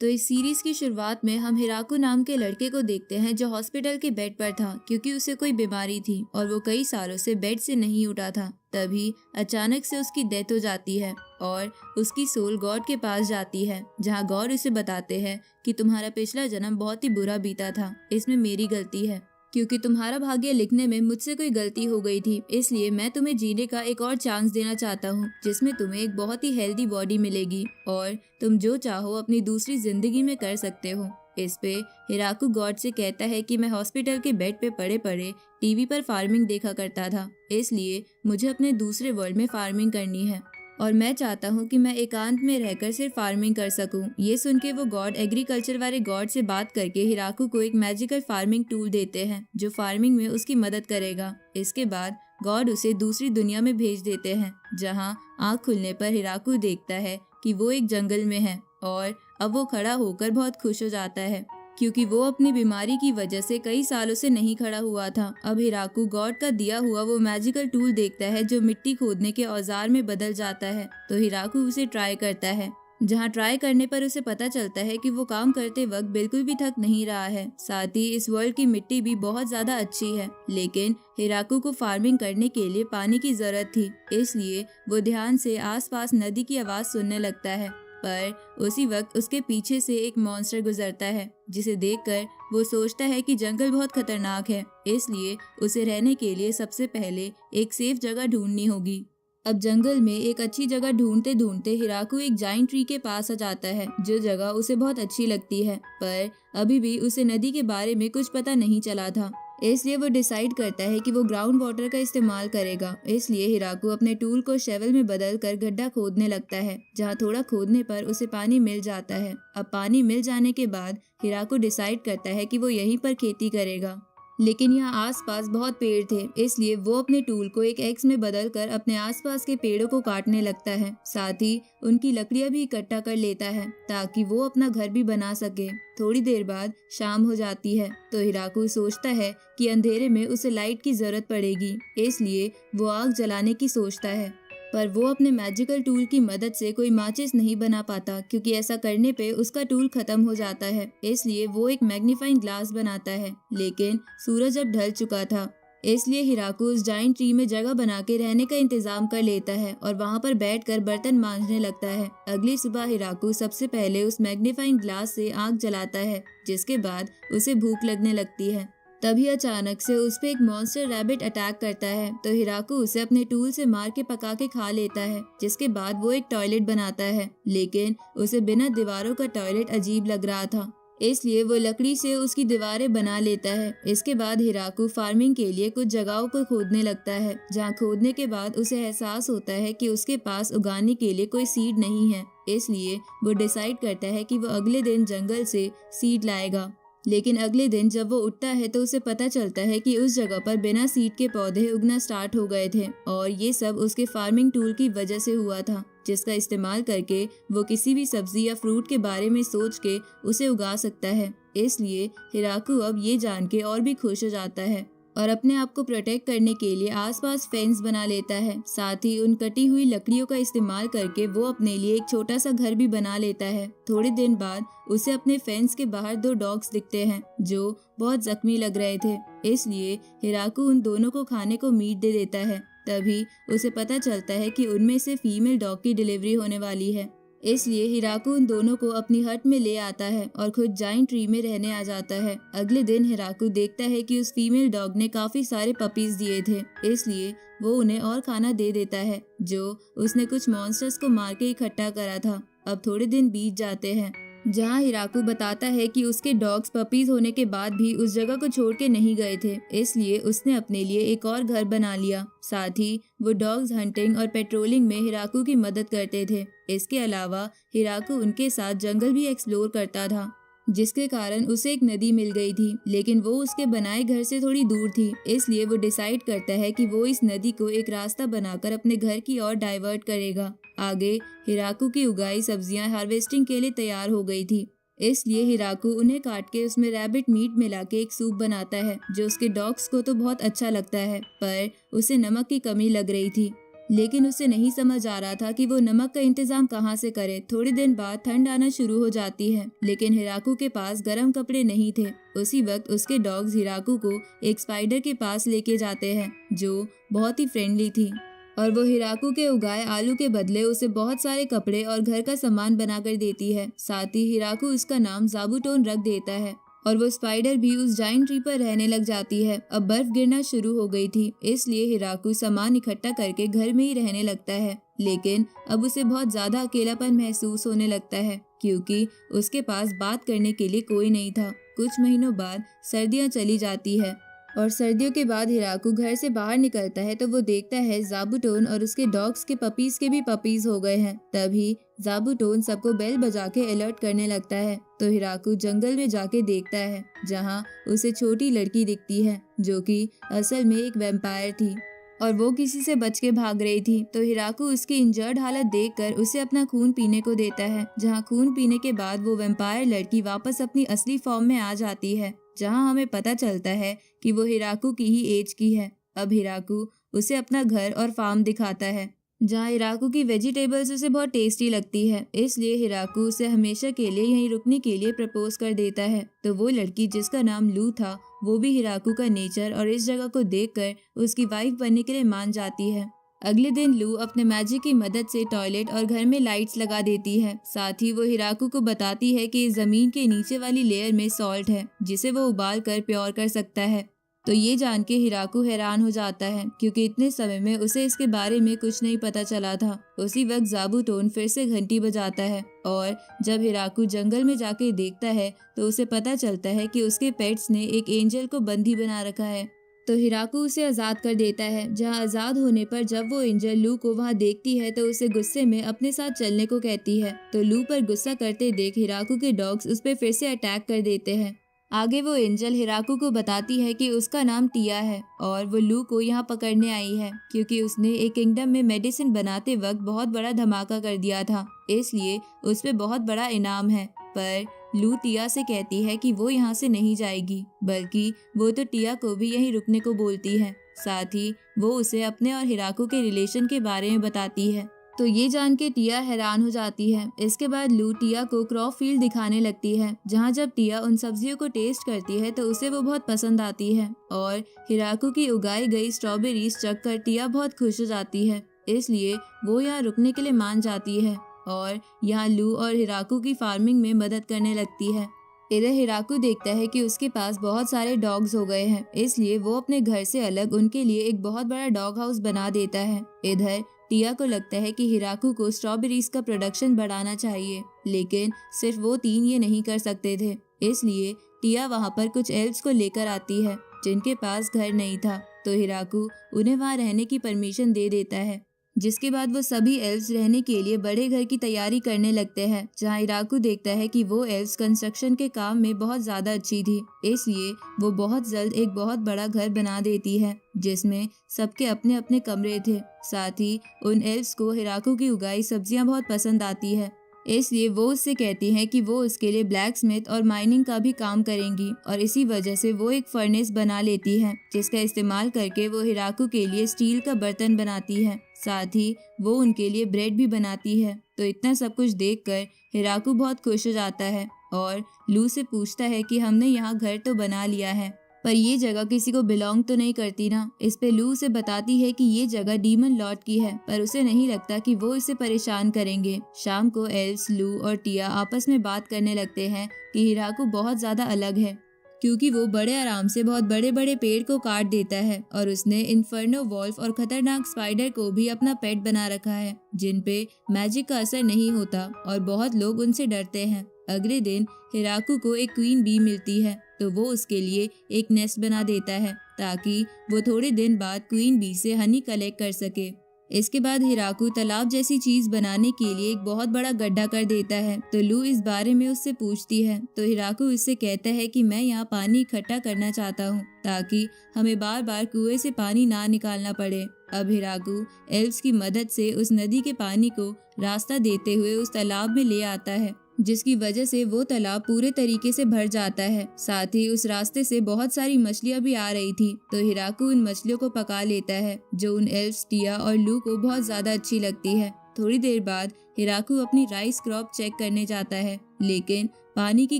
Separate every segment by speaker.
Speaker 1: तो इस सीरीज की शुरुआत में हम हिराकू नाम के लड़के को देखते हैं जो हॉस्पिटल के बेड पर था क्योंकि उसे कोई बीमारी थी और वो कई सालों से बेड से नहीं उठा था। तभी अचानक से उसकी डेथ हो जाती है और उसकी सोल गॉड के पास जाती है, जहाँ गॉड उसे बताते हैं कि तुम्हारा पिछला जन्म बहुत ही बुरा बीता था, इसमें मेरी गलती है क्योंकि तुम्हारा भाग्य लिखने में मुझसे कोई गलती हो गई थी। इसलिए मैं तुम्हें जीने का एक और चांस देना चाहता हूँ जिसमें तुम्हें एक बहुत ही हेल्दी बॉडी मिलेगी और तुम जो चाहो अपनी दूसरी जिंदगी में कर सकते हो। इस पे हिराकू गॉड से कहता है कि मैं हॉस्पिटल के बेड पे पड़े पड़े टीवी पर फार्मिंग देखा करता था, इसलिए मुझे अपने दूसरे वर्ल्ड में फार्मिंग करनी है और मैं चाहता हूँ कि मैं एकांत में रहकर सिर्फ फार्मिंग कर सकूँ। ये सुन के वो गॉड एग्रीकल्चर वाले गॉड से बात करके हिराकू को एक मैजिकल फार्मिंग टूल देते हैं जो फार्मिंग में उसकी मदद करेगा। इसके बाद गॉड उसे दूसरी दुनिया में भेज देते हैं, जहाँ आँख खुलने पर हिराकू देखता है कि वो एक जंगल में है और अब वो खड़ा होकर बहुत खुश हो जाता है क्योंकि वो अपनी बीमारी की वजह से कई सालों से नहीं खड़ा हुआ था। अब हिराकू गॉड का दिया हुआ वो मैजिकल टूल देखता है जो मिट्टी खोदने के औजार में बदल जाता है, तो हिराकू उसे ट्राई करता है, जहाँ ट्राई करने पर उसे पता चलता है कि वो काम करते वक्त बिल्कुल भी थक नहीं रहा है। साथ ही इस वर्ल्ड की मिट्टी भी बहुत ज्यादा अच्छी है, लेकिन हिराकू को फार्मिंग करने के लिए पानी की जरूरत थी, इसलिए वो ध्यान से आसपास नदी की आवाज सुनने लगता है। पर उसी वक्त उसके पीछे से एक मॉन्स्टर गुजरता है, जिसे देखकर वो सोचता है कि जंगल बहुत खतरनाक है, इसलिए उसे रहने के लिए सबसे पहले एक सेफ जगह ढूंढनी होगी। अब जंगल में एक अच्छी जगह ढूंढते ढूंढते हिराकू एक जाइंट ट्री के पास आ जाता है, जो जगह उसे बहुत अच्छी लगती है, पर अभी भी उसे नदी के बारे में कुछ पता नहीं चला था, इसलिए वो डिसाइड करता है कि वो ग्राउंड वाटर का इस्तेमाल करेगा। इसलिए हिराकू अपने टूल को शेवल में बदल कर गड्ढा खोदने लगता है, जहाँ थोड़ा खोदने पर उसे पानी मिल जाता है। अब पानी मिल जाने के बाद हिराकू डिसाइड करता है कि वो यहीं पर खेती करेगा, लेकिन यहाँ आसपास बहुत पेड़ थे, इसलिए वो अपने टूल को एक एक्स में बदलकर अपने आसपास के पेड़ों को काटने लगता है। साथ ही उनकी लकड़ियाँ भी इकट्ठा कर लेता है ताकि वो अपना घर भी बना सके। थोड़ी देर बाद शाम हो जाती है, तो हिराकू सोचता है कि अंधेरे में उसे लाइट की जरूरत पड़ेगी, इसलिए वो आग जलाने की सोचता है, पर वो अपने मैजिकल टूल की मदद से कोई माचिस नहीं बना पाता क्योंकि ऐसा करने पे उसका टूल खत्म हो जाता है। इसलिए वो एक मैग्नीफाइंग ग्लास बनाता है, लेकिन सूरज अब ढल चुका था, इसलिए हिराकू उस जाइंट ट्री में जगह बना के रहने का इंतजाम कर लेता है और वहाँ पर बैठकर बर्तन मांजने लगता है। अगली सुबह हिराकू सबसे पहले उस मैग्नीफाइंग ग्लास से आग जलाता है, जिसके बाद उसे भूख लगने लगती है। तभी अचानक से उस पे एक मॉन्स्टर रैबिट अटैक करता है, तो हिराकू उसे अपने टूल से मार के पका के खा लेता है, जिसके बाद वो एक टॉयलेट बनाता है, लेकिन उसे बिना दीवारों का टॉयलेट अजीब लग रहा था, इसलिए वो लकड़ी से उसकी दीवारें बना लेता है। इसके बाद हिराकू फार्मिंग के लिए कुछ जगहों को खोदने लगता है, जहाँ खोदने के बाद उसे एहसास होता है कि उसके पास उगाने के लिए कोई सीड नहीं है, इसलिए वो डिसाइड करता है कि वो अगले दिन जंगल से सीड लाएगा। लेकिन अगले दिन जब वो उठता है तो उसे पता चलता है कि उस जगह पर बिना सीड के पौधे उगना स्टार्ट हो गए थे और ये सब उसके फार्मिंग टूल की वजह से हुआ था, जिसका इस्तेमाल करके वो किसी भी सब्जी या फ्रूट के बारे में सोच के उसे उगा सकता है। इसलिए हिराकू अब ये जान के और भी खुश हो जाता है और अपने आप को प्रोटेक्ट करने के लिए आसपास फेंस बना लेता है। साथ ही उन कटी हुई लकड़ियों का इस्तेमाल करके वो अपने लिए एक छोटा सा घर भी बना लेता है। थोड़े दिन बाद उसे अपने फेंस के बाहर दो डॉग्स दिखते हैं जो बहुत जख्मी लग रहे थे, इसलिए हिराकू उन दोनों को खाने को मीट दे देता है। तभी उसे पता चलता है कि उनमें से फीमेल डॉग की डिलीवरी होने वाली है, इसलिए हिराकू उन दोनों को अपनी हट में ले आता है और खुद जाइंट ट्री में रहने आ जाता है। अगले दिन हिराकू देखता है कि उस फीमेल डॉग ने काफी सारे पपीज दिए थे, इसलिए वो उन्हें और खाना दे देता है जो उसने कुछ मॉन्स्टर्स को मार के इकट्ठा करा था। अब थोड़े दिन बीत जाते हैं, जहाँ हिराकू बताता है कि उसके डॉग्स पपीज होने के बाद भी उस जगह को छोड़ के नहीं गए थे, इसलिए उसने अपने लिए एक और घर बना लिया। साथ ही वो डॉग्स हंटिंग और पेट्रोलिंग में हिराकू की मदद करते थे। इसके अलावा हिराकू उनके साथ जंगल भी एक्सप्लोर करता था, जिसके कारण उसे एक नदी मिल गई थी, लेकिन वो उसके बनाए घर से थोड़ी दूर थी, इसलिए वो डिसाइड करता है कि वो इस नदी को एक रास्ता बनाकर अपने घर की ओर डाइवर्ट करेगा। आगे हिराकू की उगाई सब्जियां हार्वेस्टिंग के लिए तैयार हो गई थी, इसलिए हिराकू उन्हें काट के उसमें रैबिट मीट मिला के एक सूप बनाता है, जो उसके डॉग्स को तो बहुत अच्छा लगता है, पर उसे नमक की कमी लग रही थी। लेकिन उसे नहीं समझ आ रहा था कि वो नमक का इंतजाम कहाँ से करे। थोड़े दिन बाद ठंड आना शुरू हो जाती है, लेकिन हिराकू के पास गर्म कपड़े नहीं थे। उसी वक्त उसके डॉग्स हिराकू को एक स्पाइडर के पास लेके जाते हैं जो बहुत ही फ्रेंडली थी, और वो हिराकू के उगाए आलू के बदले उसे बहुत सारे कपड़े और घर का सामान बनाकर देती है। साथ ही हिराकू उसका नाम ज़ाबूटोन रख देता है, और वो स्पाइडर भी उस जाइंट ट्री पर रहने लग जाती है। अब बर्फ गिरना शुरू हो गई थी, इसलिए हिराकू सामान इकट्ठा करके घर में ही रहने लगता है। लेकिन अब उसे बहुत ज्यादा अकेलापन महसूस होने लगता है, क्योंकि उसके पास बात करने के लिए कोई नहीं था। कुछ महीनों बाद सर्दियाँ चली जाती है, और सर्दियों के बाद हिराकू घर से बाहर निकलता है तो वो देखता है ज़ाबूटोन और उसके डॉग्स के पपीज के भी पपीज हो गए हैं। तभी ज़ाबूटोन सबको बेल बजा के अलर्ट करने लगता है। तो हिराकू जंगल में जाके देखता है, जहाँ उसे छोटी लड़की दिखती है जो कि असल में एक वैम्पायर थी, और वो किसी से बच के भाग रही थी। तो हिराकू उसकी इंजर्ड हालत देखकर उसे अपना खून पीने को देता है, जहाँ खून पीने के बाद वो वैम्पायर लड़की वापस अपनी असली फॉर्म में आ जाती है, जहाँ हमें पता चलता है कि वो हिराकू की ही एज की है। अब हिराकू उसे अपना घर और फार्म दिखाता है, जहाँ हिराकू की वेजिटेबल्स उसे बहुत टेस्टी लगती है। इसलिए हिराकू उसे हमेशा के लिए यहीं रुकने के लिए प्रपोज कर देता है। तो वो लड़की जिसका नाम लू था, वो भी हिराकू का नेचर और इस जगह को देखकर उसकी वाइफ बनने के लिए मान जाती है। अगले दिन लू अपने मैजिक की मदद से टॉयलेट और घर में लाइट्स लगा देती है। साथ ही वो हिराकू को बताती है कि जमीन के नीचे वाली लेयर में सॉल्ट है, जिसे वो उबाल कर प्योर कर सकता है। तो ये जान के हिराकू हैरान हो जाता है, क्योंकि इतने समय में उसे इसके बारे में कुछ नहीं पता चला था। उसी वक्त ज़ाबूटोन फिर से घंटी बजाता है, और जब हिराकू जंगल में जाके देखता है तो उसे पता चलता है कि उसके पेट्स ने एक एंजल को बंदी बना रखा है। तो हिराकू उसे आज़ाद कर देता है, जहाँ आज़ाद होने पर जब वो एंजल लू को वहाँ देखती है तो उसे गुस्से में अपने साथ चलने को कहती है। तो लू पर गुस्सा करते देख हिराकू के डॉग्स उस पर फिर से अटैक कर देते हैं। आगे वो एंजल हिराकू को बताती है कि उसका नाम टिया है, और वो लू को यहाँ पकड़ने आई है क्योंकि उसने एक किंगडम में मेडिसिन बनाते वक्त बहुत बड़ा धमाका कर दिया था, इसलिए उस पे बहुत बड़ा इनाम है। पर लू टिया से कहती है कि वो यहाँ से नहीं जाएगी, बल्कि वो तो टिया को भी यहीं रुकने को बोलती है। साथ ही वो उसे अपने और हिराकू के रिलेशन के बारे में बताती है। तो ये जान के टिया हैरान हो जाती है। इसके बाद लू टिया को क्रॉप फील्ड दिखाने लगती है, जहाँ जब टिया उन सब्जियों को टेस्ट करती है तो उसे वो बहुत पसंद आती है, और हिराकू की उगाई गई स्ट्रॉबेरीज चख कर टिया बहुत खुश हो जाती है। इसलिए वो यहाँ रुकने के लिए मान जाती है, और यहाँ लू और हिराकू की फार्मिंग में मदद करने लगती है। इधर हिराकू देखता है कि उसके पास बहुत सारे डॉग्स हो गए हैं, इसलिए वो अपने घर से अलग उनके लिए एक बहुत बड़ा डॉग हाउस बना देता है। इधर टिया को लगता है कि हिराकू को स्ट्रॉबेरीज का प्रोडक्शन बढ़ाना चाहिए, लेकिन सिर्फ वो तीन ये नहीं कर सकते थे। इसलिए टिया वहाँ पर कुछ एल्व्स को लेकर आती है जिनके पास घर नहीं था। तो हिराकू उन्हें वहाँ रहने की परमिशन दे देता है, जिसके बाद वो सभी एल्व्स रहने के लिए बड़े घर की तैयारी करने लगते हैं, जहाँ हिराकू देखता है कि वो एल्व्स कंस्ट्रक्शन के काम में बहुत ज्यादा अच्छी थी, इसलिए वो बहुत जल्द एक बहुत बड़ा घर बना देती है जिसमें सबके अपने अपने कमरे थे। साथ ही उन एल्व्स को हिराकू की उगाई सब्जियां बहुत पसंद आती है, इसलिए वो उससे कहती हैं कि वो उसके लिए ब्लैक स्मिथ और माइनिंग का भी काम करेंगी, और इसी वजह से वो एक फर्नेस बना लेती है जिसका इस्तेमाल करके वो हिराकू के लिए स्टील का बर्तन बनाती है। साथ ही वो उनके लिए ब्रेड भी बनाती है। तो इतना सब कुछ देखकर हिराकू बहुत खुश हो जाता है, और लू से पूछता है कि हमने यहाँ घर तो बना लिया है, पर ये जगह किसी को बिलोंग तो नहीं करती ना। इस पे लू उसे बताती है कि ये जगह डीमन लॉर्ड की है, पर उसे नहीं लगता कि वो इसे परेशान करेंगे। शाम को एल्व्स, लू और टिया आपस में बात करने लगते हैं कि हिराकू बहुत ज्यादा अलग है, क्योंकि वो बड़े आराम से बहुत बड़े बड़े पेड़ को काट देता है, और उसने इन्फर्नो वॉल्फ और खतरनाक स्पाइडर को भी अपना पेट बना रखा है, जिन पे मैजिक का असर नहीं होता और बहुत लोग उनसे डरते हैं। अगले दिन हिराकू को एक क्वीन बी मिलती है, तो वो उसके लिए एक नेस्ट बना देता है ताकि वो थोड़े दिन बाद क्वीन बी से हनी कलेक्ट कर सके। इसके बाद हिराकू तालाब जैसी चीज बनाने के लिए एक बहुत बड़ा गड्ढा कर देता है। तो लू इस बारे में उससे पूछती है, तो हिराकू इससे कहता है कि मैं यहाँ पानी इकट्ठा करना चाहता हूँ ताकि हमें बार बार कुएं से पानी ना निकालना पड़े। अब हिराकू एल्व्स की मदद से उस नदी के पानी को रास्ता देते हुए उस तालाब में ले आता है, जिसकी वजह से वो तालाब पूरे तरीके से भर जाता है। साथ ही उस रास्ते से बहुत सारी मछलियां भी आ रही थी, तो हिराकू उन मछलियों को पका लेता है, जो उन एल्फ्स टिया और लू को बहुत ज्यादा अच्छी लगती है। थोड़ी देर बाद हिराकू अपनी राइस क्रॉप चेक करने जाता है, लेकिन पानी की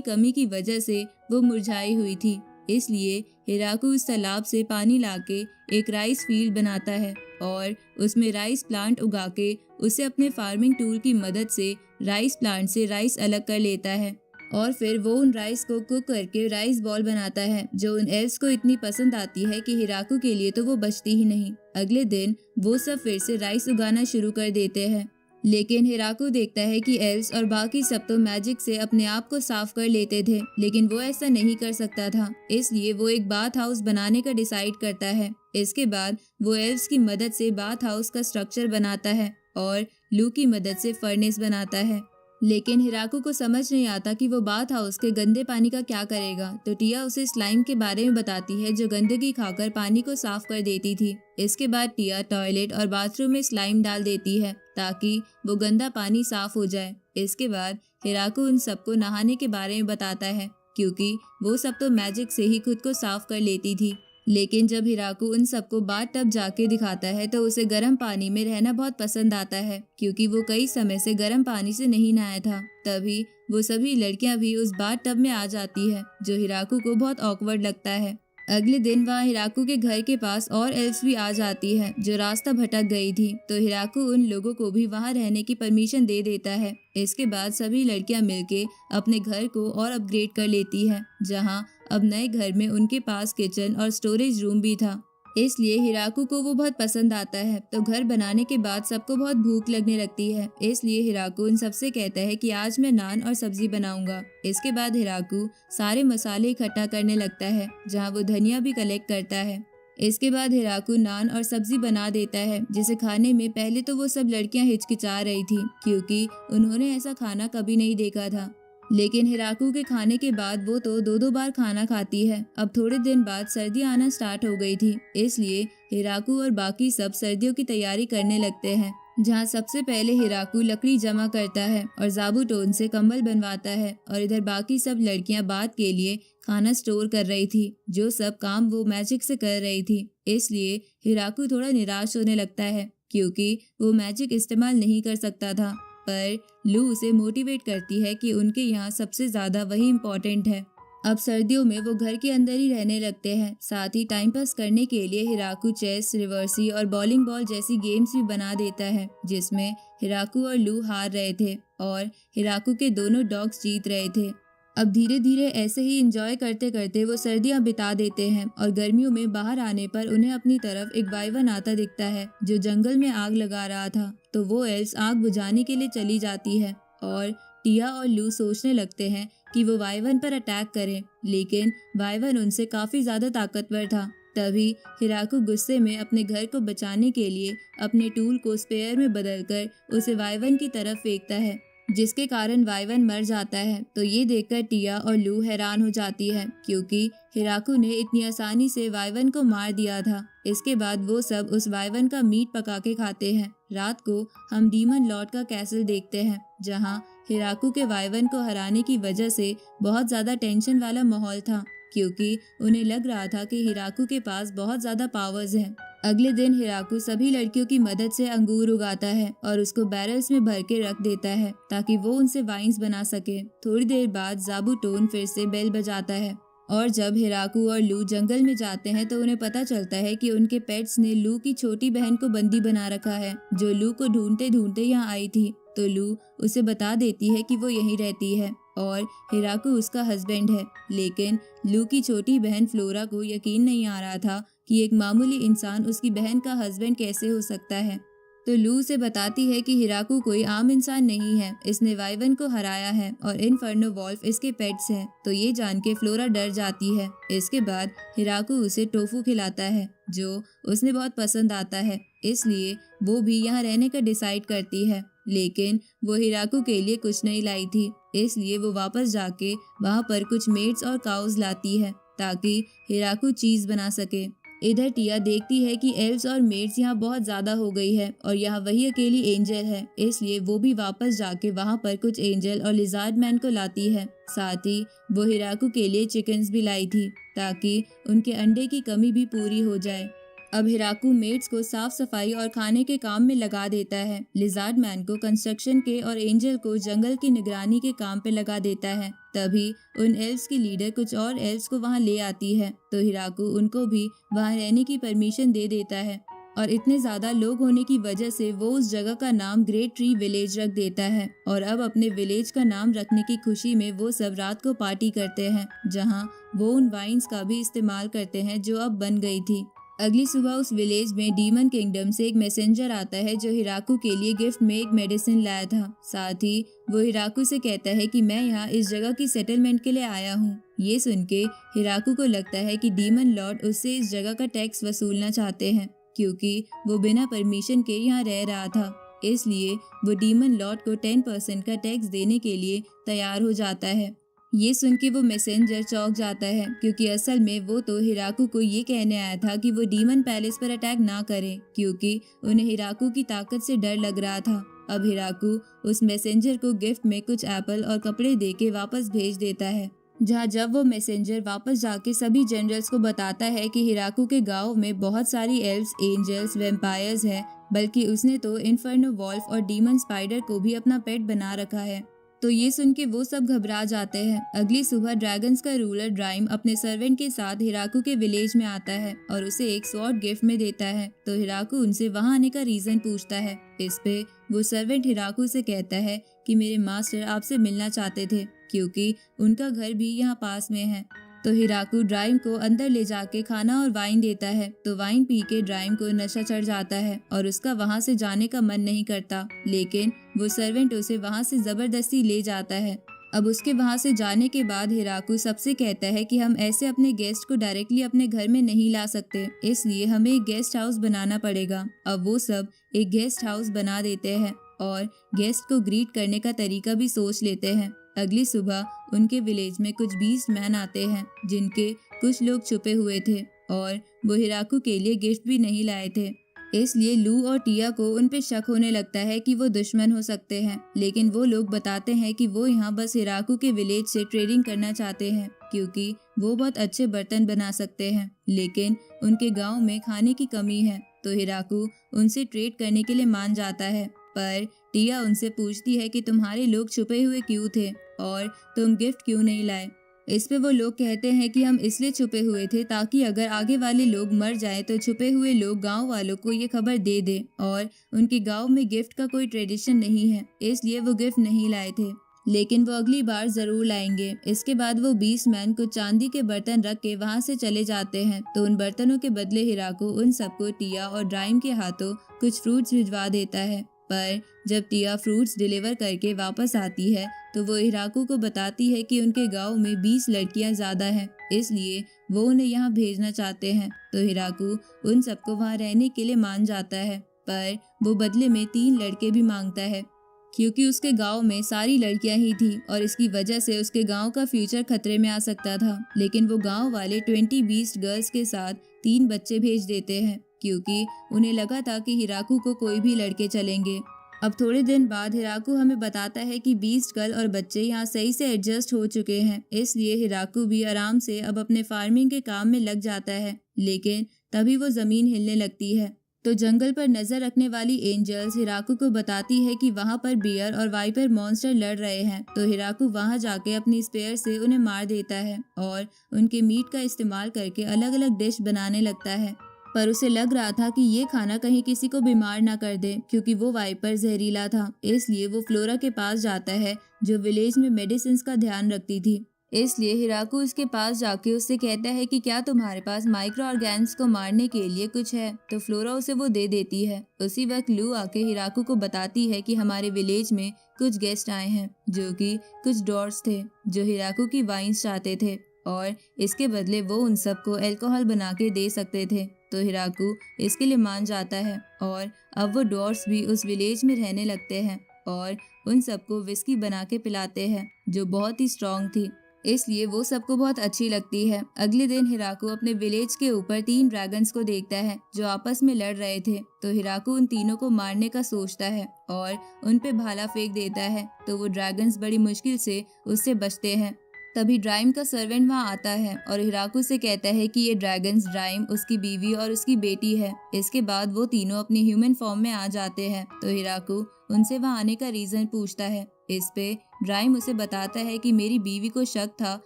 Speaker 1: कमी की वजह से वो मुरझाई हुई थी। इसलिए हिराकू उस तालाब से पानी लाके एक राइस फील्ड बनाता है और उसमें राइस प्लांट उगा के उसे अपने फार्मिंग टूल की मदद से राइस प्लांट से राइस अलग कर लेता है और फिर वो उन राइस को कुक करके राइस बॉल बनाता है, जो उन एल्फ्स को इतनी पसंद आती है कि हिराकू के लिए तो वो बचती ही नहीं। अगले दिन वो सब फिर से राइस उगाना शुरू कर देते हैं, लेकिन हिराकू देखता है कि एल्फ्स और बाकी सब तो मैजिक से अपने आप को साफ कर लेते थे, लेकिन वो ऐसा नहीं कर सकता था। इसलिए वो एक बाथ हाउस बनाने का डिसाइड करता है। इसके बाद वो एल्फ्स की मदद से बाथ हाउस का स्ट्रक्चर बनाता है और लू की मदद से फर्नेस बनाता है। लेकिन हिराकू को समझ नहीं आता कि वो बाथ हाउस के गंदे पानी का क्या करेगा, तो टिया उसे स्लाइम के बारे में बताती है, जो गंदगी खाकर पानी को साफ कर देती थी। इसके बाद टिया टॉयलेट और बाथरूम में स्लाइम डाल देती है ताकि वो गंदा पानी साफ हो जाए। इसके बाद हिराकू उन सबको नहाने के बारे में बताता है, क्योंकि वो सब तो मैजिक से ही खुद को साफ कर लेती थी। लेकिन जब हिराकू उन सबको बाथ टब जाके दिखाता है तो उसे गर्म पानी में रहना बहुत पसंद आता है, क्योंकि वो कई समय से गर्म पानी से नहीं नहाया था। तभी वो सभी लड़कियां भी उस बाथ टब में आ जाती है, जो हिराकू को बहुत ऑकवर्ड लगता है। अगले दिन वहाँ हिराकू के घर के पास और एल्फ्स भी आ जाती है, जो रास्ता भटक गई थी, तो हिराकू उन लोगों को भी वहाँ रहने की परमिशन दे देता है। इसके बाद सभी लड़कियां मिलके अपने घर को और अपग्रेड कर लेती है, जहाँ अब नए घर में उनके पास किचन और स्टोरेज रूम भी था। इसलिए हिराकू को वो बहुत पसंद आता है। तो घर बनाने के बाद सबको बहुत भूख लगने लगती है, इसलिए हिराकू उन सबसे कहता है कि आज मैं नान और सब्जी बनाऊंगा। इसके बाद हिराकू सारे मसाले इकट्ठा करने लगता है, जहाँ वो धनिया भी कलेक्ट करता है। इसके बाद हिराकू नान और सब्जी बना देता है, जिसे खाने में पहले तो वो सब लड़कियां हिचकिचा रही थी, क्योंकि उन्होंने ऐसा खाना कभी नहीं देखा था। लेकिन हिराकू के खाने के बाद वो तो दो बार खाना खाती है। अब थोड़े दिन बाद सर्दी आना स्टार्ट हो गई थी, इसलिए हिराकू और बाकी सब सर्दियों की तैयारी करने लगते हैं, जहाँ सबसे पहले हिराकू लकड़ी जमा करता है और जाबूटोन से कंबल बनवाता है, और इधर बाकी सब लड़कियां बाद के लिए खाना स्टोर कर रही थी। जो सब काम वो मैजिक से कर रही थी, इसलिए हिराकू थोड़ा निराश होने लगता है, क्योंकि वो मैजिक इस्तेमाल नहीं कर सकता था। पर लू उसे मोटिवेट करती है कि उनके यहाँ सबसे ज्यादा वही इम्पोर्टेंट है। अब सर्दियों में वो घर के अंदर ही रहने लगते हैं। साथ ही टाइम पास करने के लिए हिराकू चेस, रिवर्सी और बॉलिंग बॉल जैसी गेम्स भी बना देता है, जिसमें हिराकू और लू हार रहे थे और हिराकू के दोनों डॉग्स जीत रहे थे। अब धीरे धीरे ऐसे ही एंजॉय करते करते वो सर्दियां बिता देते हैं, और गर्मियों में बाहर आने पर उन्हें अपनी तरफ एक वाइवन आता दिखता है, जो जंगल में आग लगा रहा था। तो वो एल्स आग बुझाने के लिए चली जाती है, और टिया और लू सोचने लगते हैं कि वो वाइवन पर अटैक करें, लेकिन वाइवन उनसे काफी ज्यादा ताकतवर था। तभी हिराकू गुस्से में अपने घर को बचाने के लिए अपने टूल को स्पेयर में बदलकर उसे वाइवन की तरफ फेंकता है, जिसके कारण वाइवन मर जाता है। तो ये देखकर टिया और लू हैरान हो जाती है, क्योंकि हिराकू ने इतनी आसानी से वाइवन को मार दिया था। इसके बाद वो सब उस वाइवन का मीट पका के खाते हैं। रात को हम डीमन लॉर्ड का कैसल देखते हैं, जहाँ हिराकू के वाइवन को हराने की वजह से बहुत ज्यादा टेंशन वाला माहौल था, क्योंकि उन्हें लग रहा था कि हिराकू के पास बहुत ज्यादा पावर्स हैं। अगले दिन हिराकू सभी लड़कियों की मदद से अंगूर उगाता है और उसको बैरल्स में भर के रख देता है, ताकि वो उनसे वाइन्स बना सके। थोड़ी देर बाद जाबूटोन फिर से बेल बजाता है, और जब हिराकू और लू जंगल में जाते हैं तो उन्हें पता चलता है कि उनके पेट्स ने लू की छोटी बहन को बंदी बना रखा है, जो लू को ढूंढते ढूंढते यहाँ आई थी। तो लू उसे बता देती है कि वो यहीं रहती है और हिराकू उसका हस्बैंड है। लेकिन लू की छोटी बहन फ्लोरा को यकीन नहीं आ रहा था कि एक मामूली इंसान उसकी बहन का हस्बैंड कैसे हो सकता है। तो लू उसे बताती है कि हिराकू कोई आम इंसान नहीं है, इसने वाइवन को हराया है और इनफर्नो वॉल्फ इसके पेट्स हैं। तो ये जान के फ्लोरा डर जाती है। इसके बाद हिराकू उसे टोफू खिलाता है, जो उसने बहुत पसंद आता है, इसलिए वो भी यहाँ रहने का डिसाइड करती है। लेकिन वो हिराकू के लिए कुछ नहीं लाई थी, इसलिए वो वापस जाके वहाँ पर कुछ मेट्स और काउज लाती है, ताकि हिराकू चीज बना सके। इधर टिया देखती है कि एल्व्स और मेड्स यहाँ बहुत ज्यादा हो गई है और यहाँ वही अकेली एंजल है, इसलिए वो भी वापस जाके वहाँ पर कुछ एंजल और लिजार्ड मैन को लाती है। साथ ही वो हिराकू के लिए चिकन्स भी लाई थी ताकि उनके अंडे की कमी भी पूरी हो जाए। अब हिराकू मेड्स को साफ सफाई और खाने के काम में लगा देता है, लिजार्ड मैन को कंस्ट्रक्शन के और एंजल को जंगल की निगरानी के काम पे लगा देता है। तभी उन एल्व्स की लीडर कुछ और एल्व्स को वहाँ ले आती है, तो हिराकू उनको भी वहाँ रहने की परमिशन दे देता है और इतने ज्यादा लोग होने की वजह से वो उस जगह का नाम ग्रेट ट्री विलेज रख देता है। और अब अपने विलेज का नाम रखने की खुशी में वो सब रात को पार्टी करते हैं, जहाँ वो उन वाइन्स का भी इस्तेमाल करते हैं जो अब बन गई थी। अगली सुबह उस विलेज में डीमन किंगडम से एक मैसेंजर आता है जो हिराकू के लिए गिफ्ट में एक मेडिसिन लाया था। साथ ही वो हिराकू से कहता है कि मैं यहाँ इस जगह की सेटलमेंट के लिए आया हूँ। ये सुन के हिराकू को लगता है कि डीमन लॉर्ड उससे इस जगह का टैक्स वसूलना चाहते हैं, क्योंकि वो बिना परमिशन के यहाँ रह रहा था। इसलिए वो डीमन लॉर्ड को 10% का टैक्स देने के लिए तैयार हो जाता है। ये सुन के वो मैसेंजर चौंक जाता है, क्योंकि असल में वो तो हिराकू को ये कहने आया था कि वो डीमन पैलेस पर अटैक ना करे, क्योंकि उन्हें हिराकू की ताकत से डर लग रहा था। अब हिराकू उस मैसेंजर को गिफ्ट में कुछ एप्पल और कपड़े देके वापस भेज देता है। जब वो मैसेंजर वापस जाके सभी जनरल्स को बताता है कि हिराकू के गांव में बहुत सारी एल्व्स, एंजल्स, वैम्पायर्स हैं, बल्कि उसने तो इन्फर्नो वॉल्फ और डीमन स्पाइडर को भी अपना पेट बना रखा है, तो ये सुन के वो सब घबरा जाते हैं। अगली सुबह ड्रैगन्स का रूलर ड्राइम अपने सर्वेंट के साथ हिराकू के विलेज में आता है और उसे एक स्वॉर्ड गिफ्ट में देता है, तो हिराकू उनसे वहाँ आने का रीजन पूछता है। इस पे वो सर्वेंट हिराकू से कहता है कि मेरे मास्टर आपसे मिलना चाहते थे, क्योंकि उनका घर भी यहाँ पास में है। तो हिराकू ड्राइम को अंदर ले जाके खाना और वाइन देता है, तो वाइन पी के ड्राइम को नशा चढ़ जाता है और उसका वहाँ से जाने का मन नहीं करता, लेकिन वो सर्वेंट उसे वहाँ से जबरदस्ती ले जाता है। अब उसके वहाँ से जाने के बाद हिराकू सबसे कहता है कि हम ऐसे अपने गेस्ट को डायरेक्टली अपने घर में नहीं ला सकते, इसलिए हमें एक गेस्ट हाउस बनाना पड़ेगा। अब वो सब एक गेस्ट हाउस बना देते हैं और गेस्ट को ग्रीट करने का तरीका भी सोच लेते हैं। अगली सुबह उनके विलेज में कुछ बीस्ट मैन आते हैं, जिनके कुछ लोग छुपे हुए थे और वो हिराकू के लिए गिफ्ट भी नहीं लाए थे। इसलिए लू और टिया को उन पे शक होने लगता है कि वो दुश्मन हो सकते हैं, लेकिन वो लोग बताते हैं कि वो यहाँ बस हिराकू के विलेज से ट्रेडिंग करना चाहते हैं, क्योंकि वो बहुत अच्छे बर्तन बना सकते हैं, लेकिन उनके गाँव में खाने की कमी है। तो हिराकू उनसे ट्रेड करने के लिए मान जाता है, पर टिया उनसे पूछती है कि तुम्हारे लोग छुपे हुए क्यों थे और तुम गिफ्ट क्यों नहीं लाए। इस पे वो लोग कहते हैं कि हम इसलिए छुपे हुए थे ताकि अगर आगे वाले लोग मर जाए तो छुपे हुए लोग गांव वालों को ये खबर दे दे, और उनके गांव में गिफ्ट का कोई ट्रेडिशन नहीं है, इसलिए वो गिफ्ट नहीं लाए थे, लेकिन वो अगली बार जरूर लाएंगे। इसके बाद वो बीस्ट मैन को चांदी के बर्तन रख के वहाँ से चले जाते हैं, तो उन बर्तनों के बदले हिराकू उन सबको टिया और ड्राइम के हाथों कुछ फ्रूट्स भिजवा देता है। पर जब टिया फ्रूट्स डिलीवर करके वापस आती है तो वो हिराकू को बताती है कि उनके गांव में 20 लड़कियां ज्यादा हैं, इसलिए वो उन्हें यहाँ भेजना चाहते हैं। तो हिराकू उन सबको वहाँ रहने के लिए मान जाता है, पर वो बदले में 3 लड़के भी मांगता है, क्योंकि उसके गांव में सारी लड़कियां ही थी और इसकी वजह से उसके गांव का फ्यूचर खतरे में आ सकता था। लेकिन वो गांव वाले 20 बीस्ट गर्ल्स के साथ 3 बच्चे भेज देते हैं, क्योंकि उन्हें लगा था कि हिराकू को कोई भी लड़के चलेंगे। अब थोड़े दिन बाद हिराकू हमें बताता है कि बीस्ट गर्ल और बच्चे यहाँ सही से एडजस्ट हो चुके हैं, इसलिए हिराकू भी आराम से अब अपने फार्मिंग के काम में लग जाता है। लेकिन तभी वो जमीन हिलने लगती है, तो जंगल पर नजर रखने वाली एंजल्स हिराकू को बताती है कि वहाँ पर बियर और वाइपर मॉन्स्टर लड़ रहे हैं। तो हिराकू वहाँ जाके अपनी स्पेयर से उन्हें मार देता है और उनके मीट का इस्तेमाल करके अलग अलग डिश बनाने लगता है। पर उसे लग रहा था कि ये खाना कहीं किसी को बीमार ना कर दे, क्योंकि वो वाइपर जहरीला था। इसलिए वो फ्लोरा के पास जाता है, जो विलेज में मेडिसिन का ध्यान रखती थी। इसलिए हिराकू उसके पास जाके उससे कहता है कि क्या तुम्हारे पास माइक्रो ऑर्गेन्स को मारने के लिए कुछ है। तो फ्लोरा उसे वो दे देती है। उसी वक्त लू आके हिराकू को बताती है कि हमारे विलेज में कुछ गेस्ट आए हैं, जो कि कुछ डॉर्स थे जो हिराकू की वाइन्स चाहते थे, और इसके बदले वो उन सबको अल्कोहल बना के दे सकते थे। तो हिराकू इसके लिए मान जाता है और अब वो डॉर्स भी उस विलेज में रहने लगते हैं और उन सबको विस्की बना के पिलाते हैं, जो बहुत ही स्ट्रॉन्ग थी। इसलिए वो सबको बहुत अच्छी लगती है। अगले दिन हिराकू अपने विलेज के ऊपर 3 ड्रैगन्स को देखता है जो आपस में लड़ रहे थे। तो हिराकू उन तीनों को मारने का सोचता है और उन पे भाला फेंक देता है, तो वो ड्रैगन्स बड़ी मुश्किल से उससे बचते हैं। तभी ड्राइम का सर्वेंट वहाँ आता है और हिराकू से कहता है कि ये ड्रैगन्स ड्राइम, उसकी बीवी और उसकी बेटी है। इसके बाद वो तीनों अपनी ह्यूमन फॉर्म में आ जाते हैं। तो हिराकू उनसे वहाँ आने का रीजन पूछता है। इस पे ड्राइम उसे बताता है कि मेरी बीवी को शक था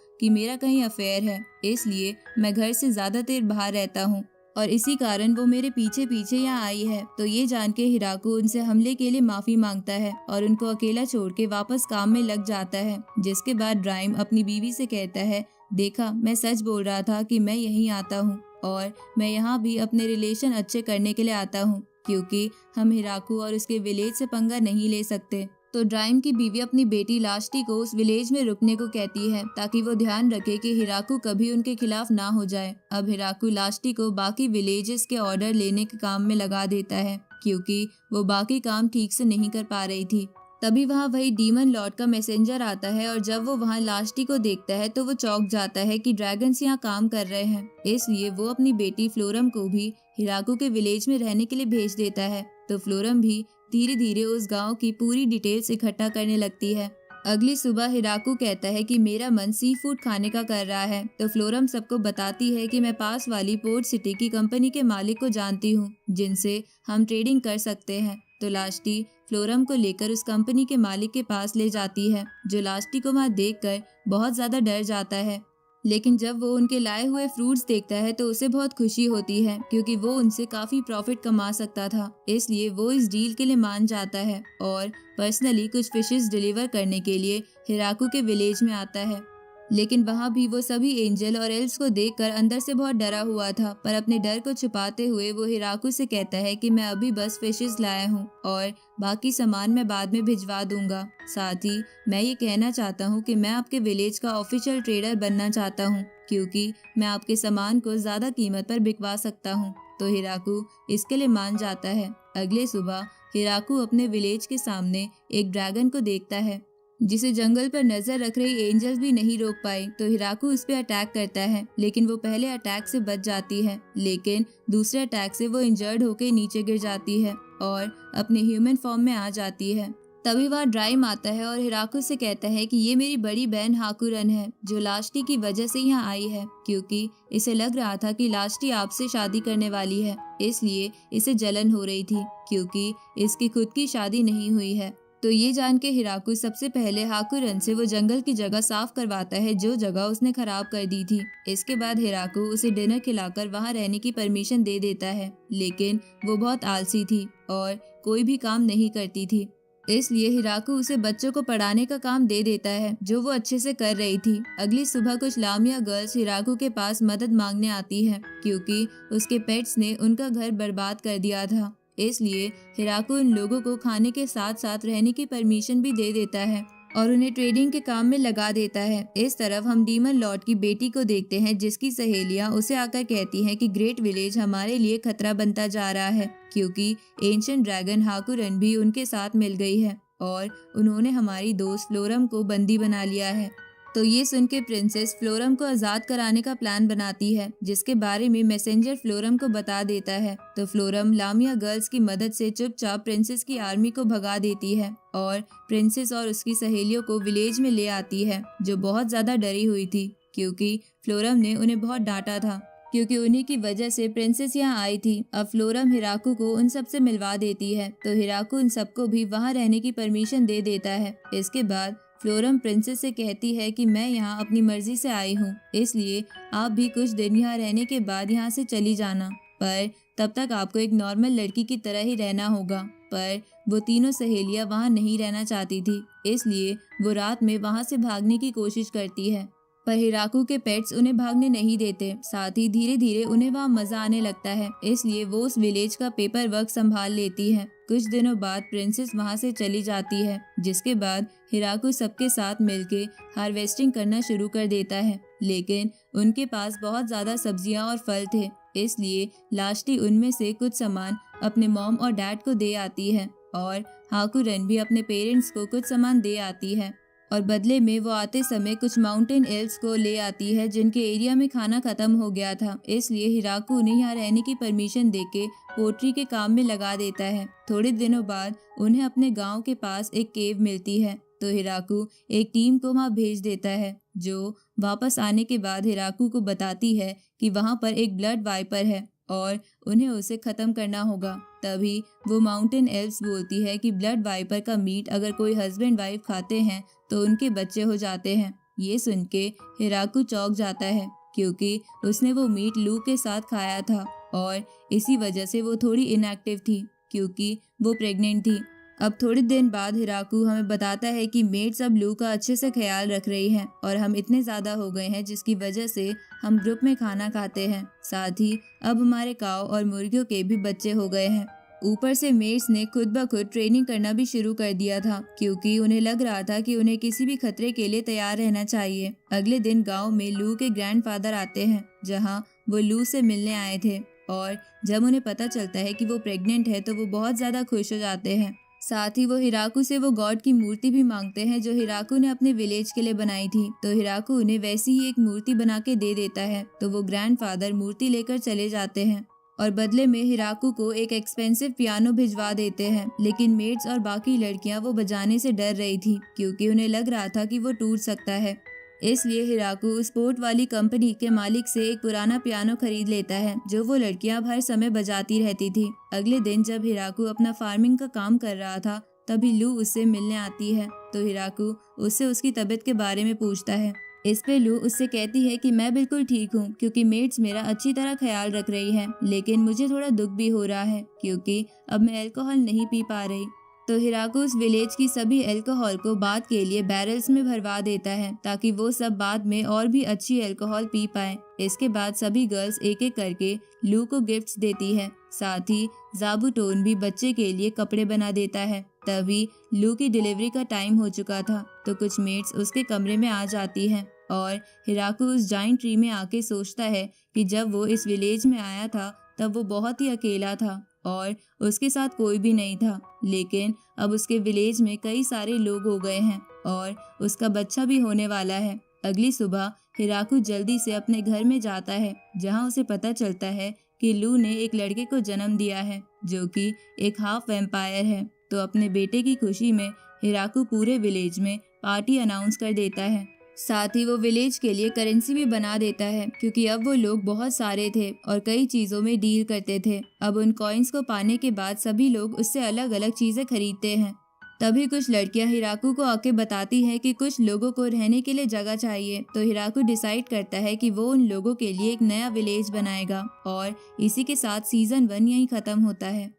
Speaker 1: कि मेरा कहीं अफेयर है, इसलिए मैं घर से ज्यादा देर बाहर रहता हूँ और इसी कारण वो मेरे पीछे पीछे यहाँ आई है। तो ये जान के हिराकू उनसे हमले के लिए माफी मांगता है और उनको अकेला छोड़ के वापस काम में लग जाता है। जिसके बाद ड्राइम अपनी बीवी से कहता है, देखा, मैं सच बोल रहा था कि मैं यहीं आता हूँ और मैं यहाँ भी अपने रिलेशन अच्छे करने के लिए आता हूँ, क्योंकि हम हिराकू और उसके विलेज से पंगा नहीं ले सकते। तो ड्राइम की बीवी अपनी बेटी लास्टी को उस विलेज में रुकने को कहती है ताकि वो ध्यान रखे कि हिराकू कभी उनके खिलाफ ना हो जाए। अब हिराकू लास्टी को बाकी विलेजेस के ऑर्डर लेने के काम में लगा देता है, क्योंकि वो बाकी काम ठीक से नहीं कर पा रही थी। तभी वहाँ वही डीमन लॉर्ड का मैसेंजर आता है और जब वो वहाँ लास्टी को देखता है तो वो चौंक जाता है कि ड्रैगन्स यहाँ काम कर रहे हैं। इसलिए वो अपनी बेटी फ्लोरम को भी हिराकू के विलेज में रहने के लिए भेज देता है। तो फ्लोरम भी धीरे धीरे उस गांव की पूरी डिटेल्स इकट्ठा करने लगती है। अगली सुबह हिराकू कहता है कि मेरा मन सी फूड खाने का कर रहा है। तो फ्लोरम सबको बताती है कि मैं पास वाली पोर्ट सिटी की कंपनी के मालिक को जानती हूँ जिनसे हम ट्रेडिंग कर सकते हैं। तो लास्टी फ्लोरम को लेकर उस कंपनी के मालिक के पास ले जाती है, जो लास्टी को वहाँ देखकर बहुत ज्यादा डर जाता है। लेकिन जब वो उनके लाए हुए फ्रूट्स देखता है तो उसे बहुत खुशी होती है, क्योंकि वो उनसे काफी प्रॉफिट कमा सकता था। इसलिए वो इस डील के लिए मान जाता है और पर्सनली कुछ फिशेस डिलीवर करने के लिए हिराकू के विलेज में आता है। लेकिन वहाँ भी वो सभी एंजल और एल्स को देखकर अंदर से बहुत डरा हुआ था, पर अपने डर को छुपाते हुए वो हिराकू से कहता है कि मैं अभी बस फिशेस लाया हूँ और बाकी सामान मैं बाद में भिजवा दूंगा। साथ ही मैं ये कहना चाहता हूँ कि मैं आपके विलेज का ऑफिशियल ट्रेडर बनना चाहता हूँ, क्योंकि मैं आपके सामान को ज्यादा कीमत पर बिकवा सकता हूँ। तो हिराकू इसके लिए मान जाता है। अगले सुबह हिराकू अपने विलेज के सामने एक ड्रैगन को देखता है, जिसे जंगल पर नजर रख रही एंजल्स भी नहीं रोक पाई। तो हिराकू उस पर अटैक करता है, लेकिन वो पहले अटैक से बच जाती है, लेकिन दूसरे अटैक से वो इंजर्ड होकर नीचे गिर जाती है और अपने ह्यूमन फॉर्म में आ जाती है। तभी वहाँ ड्राइम आता है और हिराकू से कहता है कि ये मेरी बड़ी बहन हाकुरन है, जो लास्टी की वजह से यहाँ आई है, क्योंकि इसे लग रहा था कि लास्टी आपसे शादी करने वाली है, इसलिए इसे जलन हो रही थी, क्योंकि इसकी खुद की शादी नहीं हुई है। तो ये जान के हिराकू सबसे पहले हाकुरन से वो जंगल की जगह साफ करवाता है जो जगह उसने खराब कर दी थी। इसके बाद हिराकू उसे डिनर खिलाकर वहाँ रहने की परमिशन दे देता है, लेकिन वो बहुत आलसी थी और कोई भी काम नहीं करती थी। इसलिए हिराकू उसे बच्चों को पढ़ाने का काम दे देता है, जो वो अच्छे से कर रही थी। अगली सुबह कुछ लामिया गर्ल्स हिराकू के पास मदद मांगने आती हैं, क्योंकि उसके पेट्स ने उनका घर बर्बाद कर दिया था। इसलिए हिराकू इन लोगों को खाने के साथ साथ रहने की परमिशन भी दे देता है और उन्हें ट्रेडिंग के काम में लगा देता है। इस तरफ हम डीमन लॉर्ड की बेटी को देखते हैं, जिसकी सहेलियां उसे आकर कहती हैं कि ग्रेट विलेज हमारे लिए खतरा बनता जा रहा है, क्योंकि एंशिएंट ड्रैगन हाकुरन भी उनके साथ मिल गई है और उन्होंने हमारी दोस्त फ्लोरम को बंदी बना लिया है। तो ये सुन के प्रिंसेस फ्लोरम को आजाद कराने का प्लान बनाती है, जिसके बारे में मैसेंजर फ्लोरम को बता देता है। तो फ्लोरम लामिया गर्ल्स की मदद से चुपचाप प्रिंसेस की आर्मी को भगा देती है और प्रिंसेस और उसकी सहेलियों को विलेज में ले आती है, जो बहुत ज्यादा डरी हुई थी, क्योंकि फ्लोरम ने उन्हें बहुत डांटा था, क्योंकि उन्हीं की वजह से प्रिंसेस यहाँ आई थी। अब फ्लोरम हिराकू को उन सब से मिलवा देती है, तो हिराकू उन सबको भी वहाँ रहने की परमिशन दे देता है। इसके बाद फ्लोरम प्रिंसेस से कहती है कि मैं यहाँ अपनी मर्जी से आई हूँ, इसलिए आप भी कुछ दिन यहाँ रहने के बाद यहाँ से चली जाना, पर तब तक आपको एक नॉर्मल लड़की की तरह ही रहना होगा। पर वो तीनों सहेलियाँ वहाँ नहीं रहना चाहती थी, इसलिए वो रात में वहाँ से भागने की कोशिश करती है, पर हिराकू के पेट्स उन्हें भागने नहीं देते। साथ ही धीरे धीरे उन्हें वहाँ मजा आने लगता है, इसलिए वो उस विलेज का पेपर वर्क संभाल लेती है। कुछ दिनों बाद प्रिंसेस वहाँ से चली जाती है, जिसके बाद हिराकू सबके साथ मिलके हार्वेस्टिंग करना शुरू कर देता है, लेकिन उनके पास बहुत ज्यादा सब्जियाँ और फल थे, इसलिए लास्टी उनमें से कुछ सामान अपने मॉम और डैड को दे आती है और हाकुरन भी अपने पेरेंट्स को कुछ सामान दे आती है। और बदले में वो आते समय कुछ माउंटेन एल्व्स को ले आती है जिनके एरिया में खाना खत्म हो गया था। इसलिए हिराकू उन्हें यहाँ रहने की परमिशन देके पोट्री के काम में लगा देता है। थोड़े दिनों बाद उन्हें अपने गांव के पास एक केव मिलती है, तो हिराकू एक टीम को वहां भेज देता है जो वापस आने के बाद हिराकू को बताती है कि वहां पर एक ब्लड वाइपर है और उन्हें उसे खत्म करना होगा। तभी वो माउंटेन एल्व्स बोलती है कि ब्लड वाइपर का मीट अगर कोई हस्बैंड वाइफ खाते हैं तो उनके बच्चे हो जाते हैं। ये सुन के हिराकू चौंक जाता है क्योंकि उसने वो मीट लू के साथ खाया था और इसी वजह से वो थोड़ी इनएक्टिव थी क्योंकि वो प्रेग्नेंट थी। अब थोड़े दिन बाद हिराकू हमें बताता है कि मेड्स अब लू का अच्छे से ख्याल रख रही हैं और हम इतने ज़्यादा हो गए हैं जिसकी वजह से हम ग्रुप में खाना खाते हैं। साथ ही अब हमारे काऊ और मुर्गियों के भी बच्चे हो गए हैं। ऊपर से मेड्स ने खुद ब खुद ट्रेनिंग करना भी शुरू कर दिया था क्योंकि उन्हें लग रहा था कि उन्हें किसी भी खतरे के लिए तैयार रहना चाहिए। अगले दिन गाँव में लू के ग्रैंडफादर आते हैं जहाँ वो लू से मिलने आए थे और जब उन्हें पता चलता है कि वो प्रेग्नेंट है तो वो बहुत ज़्यादा खुश हो जाते हैं। साथ ही वो हिराकू से वो गॉड की मूर्ति भी मांगते हैं जो हिराकू ने अपने विलेज के लिए बनाई थी। तो हिराकू उन्हें वैसी ही एक मूर्ति बना के दे देता है, तो वो ग्रैंडफादर मूर्ति लेकर चले जाते हैं और बदले में हिराकू को एक एक्सपेंसिव पियानो भिजवा देते हैं। लेकिन मेड्स और बाकी लड़कियां वो बजाने से डर रही थी क्योंकि उन्हें लग रहा था कि वो टूट सकता है। इसलिए हिराकू स्पोर्ट वाली कंपनी के मालिक से एक पुराना पियानो खरीद लेता है जो वो लड़कियां हर समय बजाती रहती थी। अगले दिन जब हिराकू अपना फार्मिंग का काम कर रहा था तभी लू उससे मिलने आती है, तो हिराकू उससे उसकी तबीयत के बारे में पूछता है। इस पे लू उससे कहती है कि मैं बिल्कुल ठीक हूँ क्योंकि मेड्स मेरा अच्छी तरह ख्याल रख रही है, लेकिन मुझे थोड़ा दुख भी हो रहा है क्योंकि अब मैं अल्कोहल नहीं पी पा रही। तो हिराकू उस विलेज की सभी अल्कोहल को बाद के लिए बैरल्स में भरवा देता है ताकि वो सब बाद में और भी अच्छी अल्कोहल पी पाए। इसके बाद सभी गर्ल्स एक एक करके लू को गिफ्ट्स देती है। साथ ही ज़ाबूटोन भी बच्चे के लिए कपड़े बना देता है। तभी लू की डिलीवरी का टाइम हो चुका था, तो कुछ मेड्स उसके कमरे में आ जाती हैं और हिराकू उस जाइंट ट्री में आके सोचता है कि जब वो इस विलेज में आया था तब वो बहुत ही अकेला था और उसके साथ कोई भी नहीं था, लेकिन अब उसके विलेज में कई सारे लोग हो गए हैं और उसका बच्चा भी होने वाला है। अगली सुबह हिराकू जल्दी से अपने घर में जाता है जहां उसे पता चलता है कि लू ने एक लड़के को जन्म दिया है जो कि एक हाफ वैम्पायर है। तो अपने बेटे की खुशी में हिराकू पूरे विलेज में पार्टी अनाउंस कर देता है। साथ ही वो विलेज के लिए करेंसी भी बना देता है क्योंकि अब वो लोग बहुत सारे थे और कई चीज़ों में डील करते थे। अब उन कॉइन्स को पाने के बाद सभी लोग उससे अलग अलग चीज़ें खरीदते हैं। तभी कुछ लड़कियां हिराकू को आके बताती हैं कि कुछ लोगों को रहने के लिए जगह चाहिए, तो हिराकू डिसाइड करता है कि वो उन लोगों के लिए एक नया विलेज बनाएगा और इसी के साथ सीजन 1 यहीं खत्म होता है।